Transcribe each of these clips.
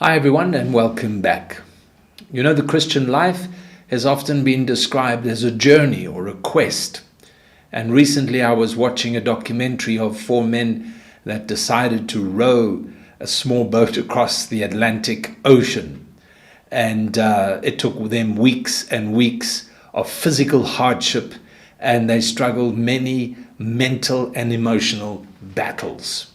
Hi everyone and welcome back. You know, the Christian life has often been described as a journey or a quest. And recently I was watching a documentary of four men that decided to row a small boat across the Atlantic Ocean. And it took them weeks and weeks of physical hardship, and they struggled many mental and emotional battles.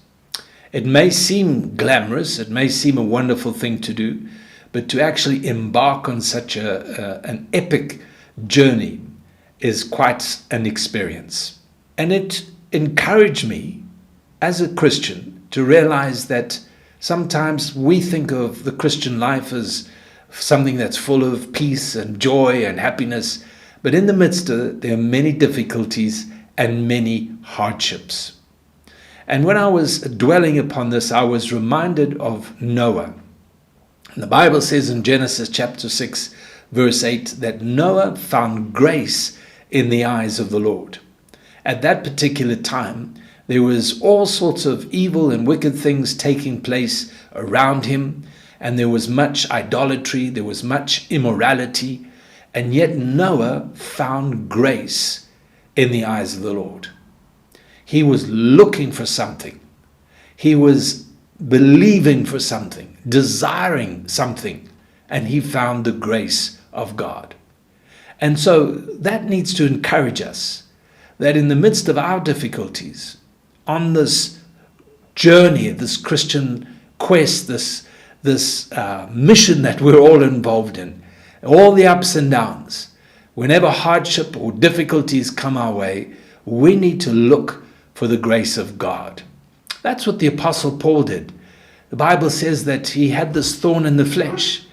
It may seem glamorous, it may seem a wonderful thing to do, but to actually embark on such an epic journey is quite an experience. And it encouraged me as a Christian to realize that sometimes we think of the Christian life as something that's full of peace and joy and happiness, but in the midst of it, there are many difficulties and many hardships. And when I was dwelling upon this, I was reminded of Noah. The Bible says in Genesis chapter 6, verse 8, that Noah found grace in the eyes of the Lord. At that particular time, there was all sorts of evil and wicked things taking place around him, and there was much idolatry, there was much immorality, and yet Noah found grace in the eyes of the Lord. He was looking for something. He was believing for something, desiring something, and he found the grace of God. And so that needs to encourage us that in the midst of our difficulties, on this journey, this Christian quest, this mission that we're all involved in, all the ups and downs, whenever hardship or difficulties come our way, we need to look for the grace of God. That's what the Apostle Paul did. The Bible says that he had this thorn in the flesh,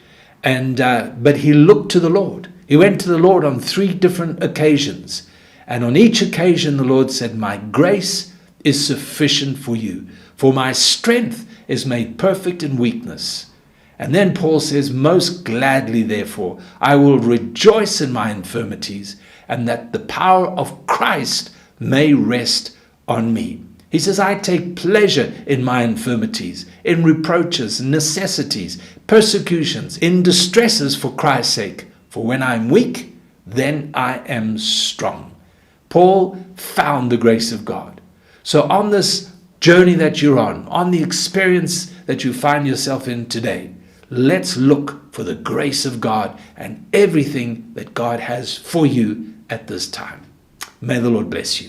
but he looked to the Lord. He went to the Lord on 3 different occasions, and on each occasion the Lord said, "My grace is sufficient for you, for my strength is made perfect in weakness." And then Paul says, "Most gladly, therefore, I will rejoice in my infirmities, and that the power of Christ may rest on me." He says, "I take pleasure in my infirmities, in reproaches, necessities, persecutions, in distresses for Christ's sake. For when I'm weak, then I am strong." Paul found the grace of God. So on this journey that you're on the experience that you find yourself in today, let's look for the grace of God and everything that God has for you at this time. May the Lord bless you.